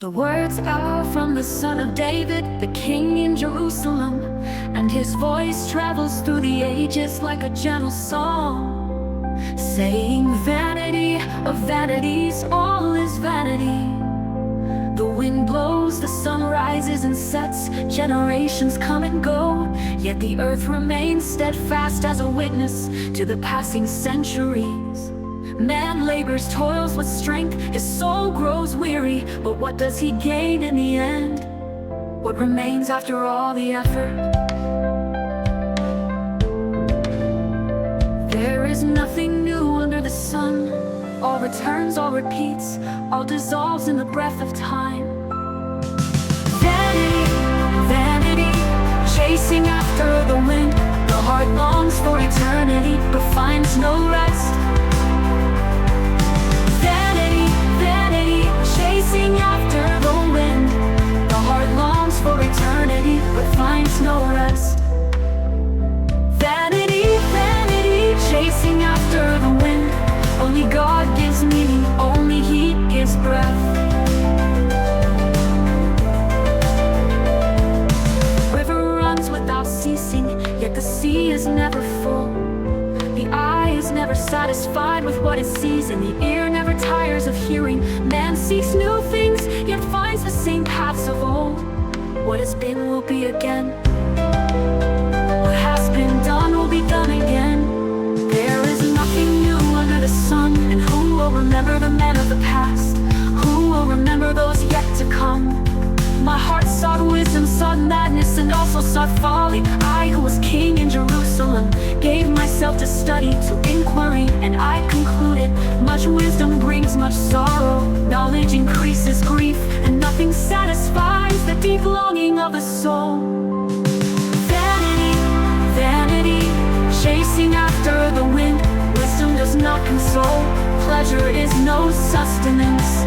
The words are from the Son of David, the King in Jerusalem, and his voice travels through the ages like a gentle song, saying, vanity of vanities, all is vanity. The wind blows, the sun rises and sets, generations come and go, yet the earth remains steadfast as a witness to the passing centuries. Man labors, toils with strength, his soul grows weary, but what does he gain in the end? What remains after all the effort? There is nothing new under the sun. All returns, all repeats, all dissolves in the breath of time. Vanity, vanity, chasing after the wind. The heart longs for eternity, but finds no rest. Vanity, vanity, chasing after the wind. The heart longs for eternity, but finds no rest. Vanity, vanity, chasing after the wind. Only God gives meaning, only He gives breath. River runs without ceasing, yet the sea is never full. The eye is never satisfied with what it sees, and the ear never tires of hearing. Man seeks new things, yet finds the same paths of old. What has been will be again. What has been done will be done again. There is nothing new under the sun, and who will remember the men of the past? Who will remember those yet to come? My heart sought wisdom, sought madness, and also sought folly. I who was king in Jerusalem gave myself to study, to inquiry, and I concluded much wisdom brings much sorrow. Knowledge increases grief, and nothing satisfies the deep longing of the soul. Vanity, vanity, chasing after the wind. Wisdom does not console, pleasure is no sustenance.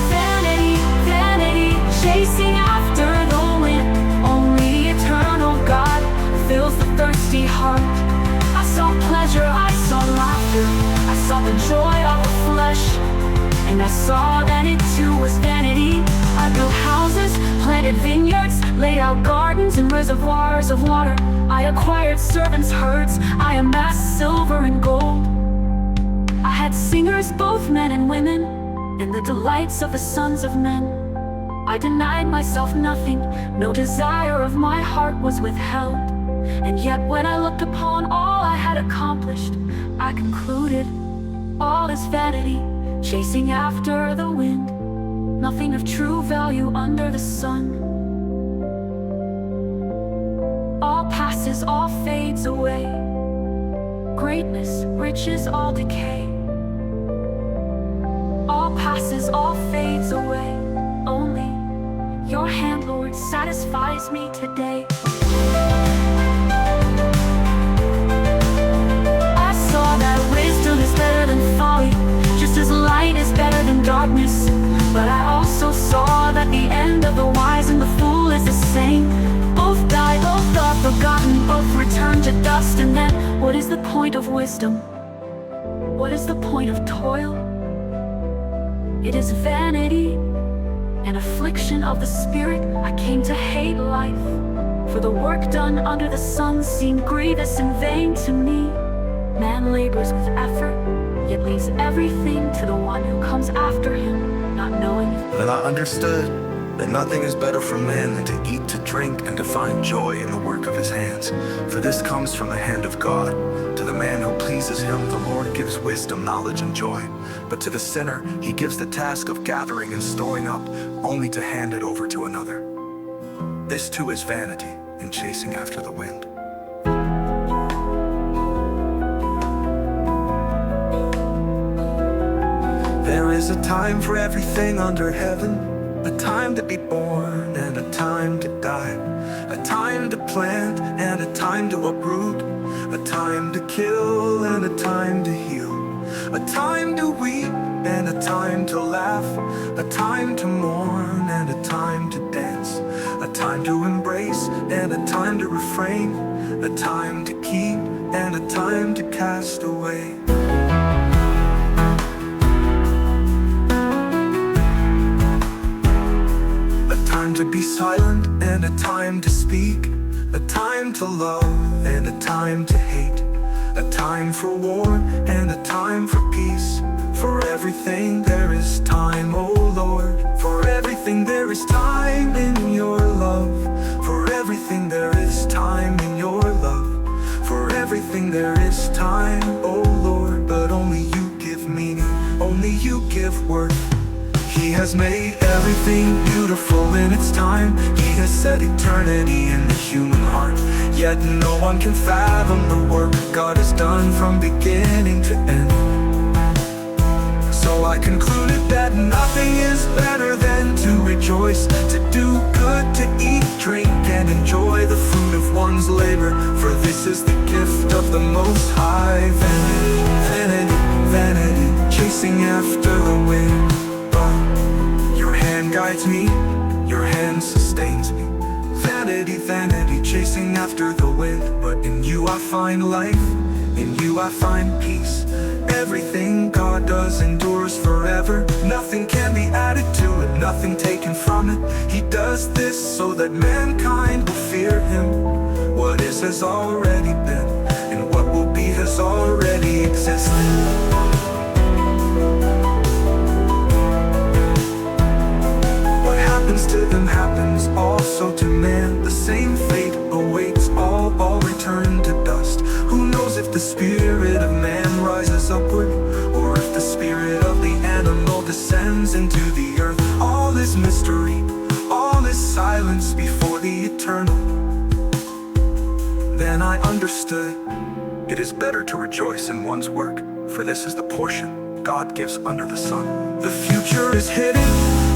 Vanity, vanity, chasing after the wind. Only eternal God fills the thirsty heart. I saw pleasure, I saw laughter, I saw the joy of the flesh, and I saw that it too was vanity. I built houses, planted vineyards, laid out gardens and reservoirs of water. I acquired servants' herds, I amassed silver and gold. I had singers, both men and women, and the delights of the sons of men. I denied myself nothing, no desire of my heart was withheld. And yet when I looked upon all I had accomplished, I concluded, all is vanity, chasing after the wind. Nothing of true value under the sun. All passes, all fades away. Greatness, riches, all decay. All passes, all fades away. Only your hand, Lord, satisfies me today. I saw that wisdom is better than folly, just as light is better than darkness. But I also saw that the end of the wise and the fool is the same. Both die, both are forgotten, both return to dust. And then, what is the point of wisdom? What is the point of toil? It is vanity, an affliction of the spirit. I came to hate life, for the work done under the sun seemed grievous and vain to me. Man labors with effort, yet leaves everything to the one who comes after him, not knowing it. Then I understood that nothing is better for man than to eat, to drink, and to find joy in the work of his hands. For this comes from the hand of God. To the man who pleases him, the Lord gives wisdom, knowledge, and joy. But to the sinner, he gives the task of gathering and storing up, only to hand it over to another. This too is vanity, and chasing after the wind. There is a time for everything under heaven, a time to be born and a time to die, a time to plant and a time to uproot, a time to kill and a time to heal, a time to weep and a time to laugh, a time to mourn and a time to dance, a time to embrace and a time to refrain, a time to keep and a time to cast away. to be silent and a time to speak, a time to love and a time to hate, a time for war and a time for peace. For everything there is time, O Lord. For everything there is time in your love. For everything there is time in your love. For everything there is time, O Lord. But only you give meaning, only you give worth. He has made everything beautiful in its time. He has set eternity in the human heart. Yet no one can fathom the work God has done from beginning to end. So I concluded that nothing is better than to rejoice, to do good, to eat, drink, and enjoy the fruit of one's labor. For this is the gift of the Most High. Vanity, vanity, vanity, chasing after the wind. But your hand guides me, your hand sustains me. Vanity, vanity, chasing after the wind. But in you I find life, in you I find peace. Everything God does endures forever. Nothing can be added to it, nothing taken from it. He does this so that mankind will fear him. What is has already been, and what will be has already existed. What happens to them happens also to man. The same fate awaits all return to dust. Who knows if the spirit of man rises upward, or if the spirit of the animal descends into the earth? All is mystery, all is silence before the eternal. Then I understood, it is better to rejoice in one's work, for this is the portion God gives under the sun. The future is hidden,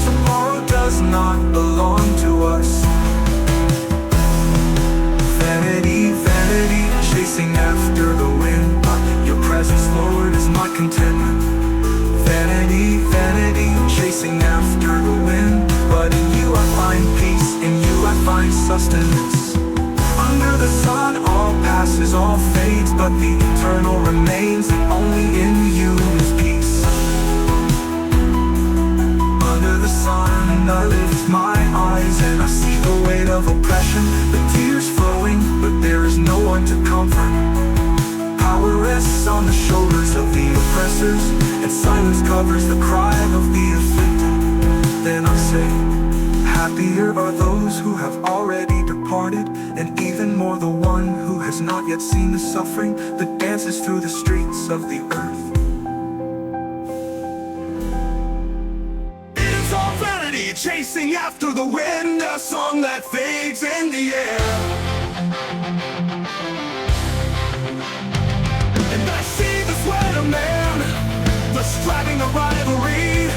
tomorrow does not belong to us. Vanity, vanity, chasing after the wind. Your presence, Lord, is my contentment. Vanity, vanity, chasing after the wind. But in you I find peace, in you I find sustenance. Under the sun all passes, all fades, but the eternal remains, and only in you is peace. Under the sun I lift my eyes, and I see the weight of oppression, the tears flowing, but there is no one to comfort. Power rests on the shoulders of the oppressors, and silence covers the cry of the afflicted. Then I say, happier are those who have already departed, and even more the one who has not yet seen the suffering that dances through the streets of the earth. It's all vanity, chasing after the wind, a song that fades in the air. And I see the sweat of man, the striving of rivalry,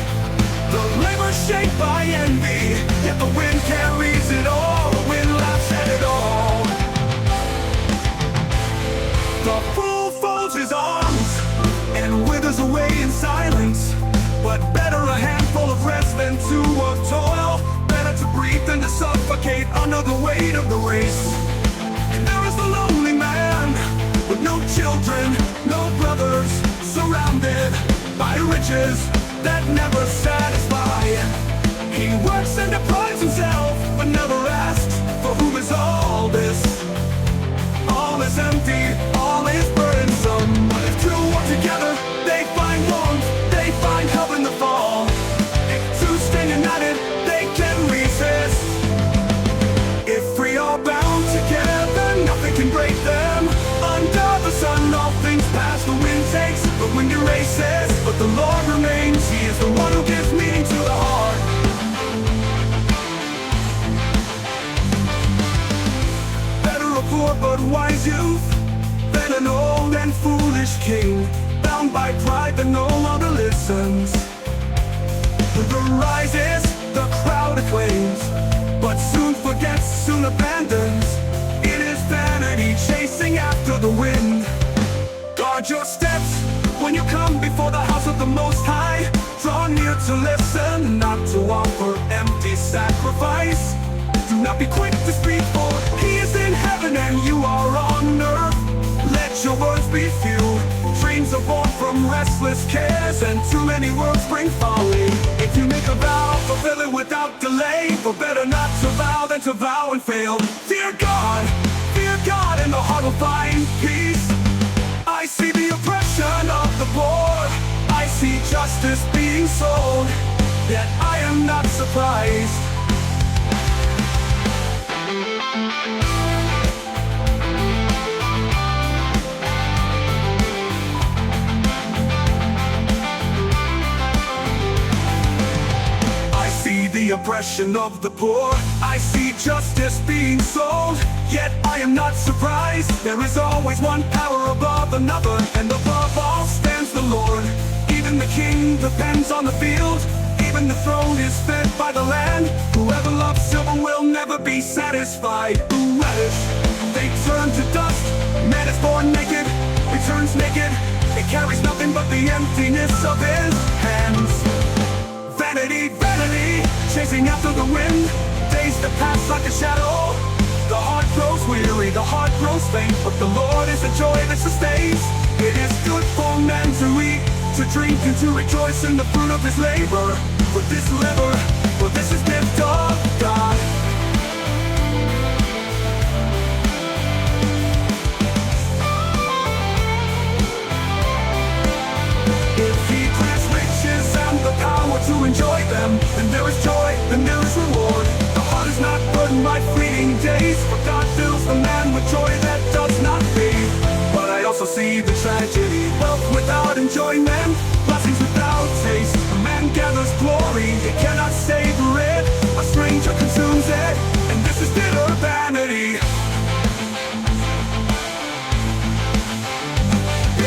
the labor shaped by envy. Yet the wind carries it all, the wind laughs at it all. The fool folds his arms and withers away in silence. But better a handful of rest than two of toil. Better to breathe than to suffocate under the weight of the race. And there is the lonely man with no children, no brothers, surrounded by riches that never satisfy. He works and deprives himself, but never asks, for whom is all this? All is empty, all is burdensome. But if two work together, they find warmth, they find help in the fall. If two stand united, they can resist. If three are bound together, nothing can break them. Under the sun, all things pass, the wind takes, the wind erases, but the Lord remains. He is the one who gives meaning to the heart. Better a poor but wise youth than an old and foolish king, bound by pride that no longer listens. The river rises, the crowd acclaims, but soon forgets, soon abandons. It is vanity chasing after the wind. Guard your steps when you come before the house of the Most High. Draw near to listen, not to offer empty sacrifice. Do not be quick to speak, for He is in heaven and you are on earth. Let your words be few, dreams are born from from restless cares, and too many words bring folly. If you make a vow, fulfill it without delay, for better not to vow than to vow and fail. Fear God, and the heart will find peace. I see the oppression of the poor, I see justice being sold, yet I am not surprised. The oppression of the poor, I see justice being sold, yet I am not surprised. There is always one power above another, and above all stands the Lord. Even the king depends on the field, even the throne is fed by the land. Whoever loves silver will never be satisfied. Reddish, they turn to dust. Man is born naked, returns naked. It carries nothing but the emptiness of his hands. Vanity, vanity, chasing after the wind. Days that pass like a shadow. The heart grows weary, the heart grows faint, but the Lord is the joy that sustains. It is good for man to eat, to drink, and to rejoice in the fruit of his labor. For this is gift of God. If he grants riches and the power to enjoy them, then there is joy, then there is reward. The heart is not burdened by fleeting days, for God fills the man with joy that does not fade. But I also see the tragedy, wealth without enjoyment, blessings without taste. A man gathers glory, he cannot savor it. A stranger consumes it, and this is bitter vanity.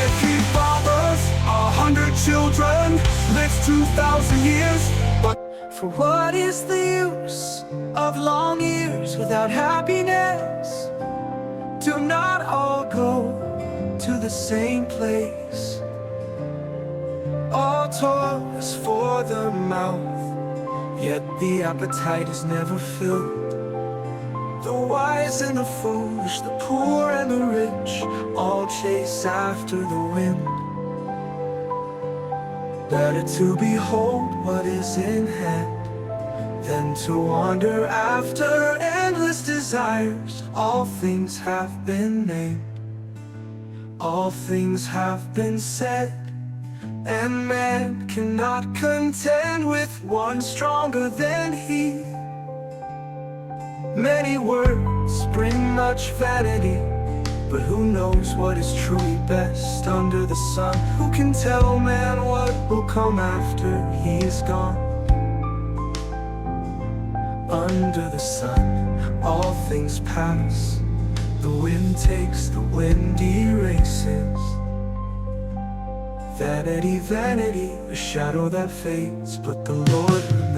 If he fathers 100 children, lives 2,000 years, but for what is the use of long years without happiness? Do not all go to the same place. All toil is for the mouth, yet the appetite is never filled. The wise and the foolish, the poor and the rich, all chase after the wind. Better to behold what is in hand than to wander after endless desires. All things have been named, all things have been said, and man cannot contend with one stronger than he. Many words bring much vanity, but who knows what is truly best under the sun? Who can tell man what will come after he is gone? Under the sun, all things pass. The wind takes, the wind erases. Vanity, vanity, a shadow that fades, but the Lord remains.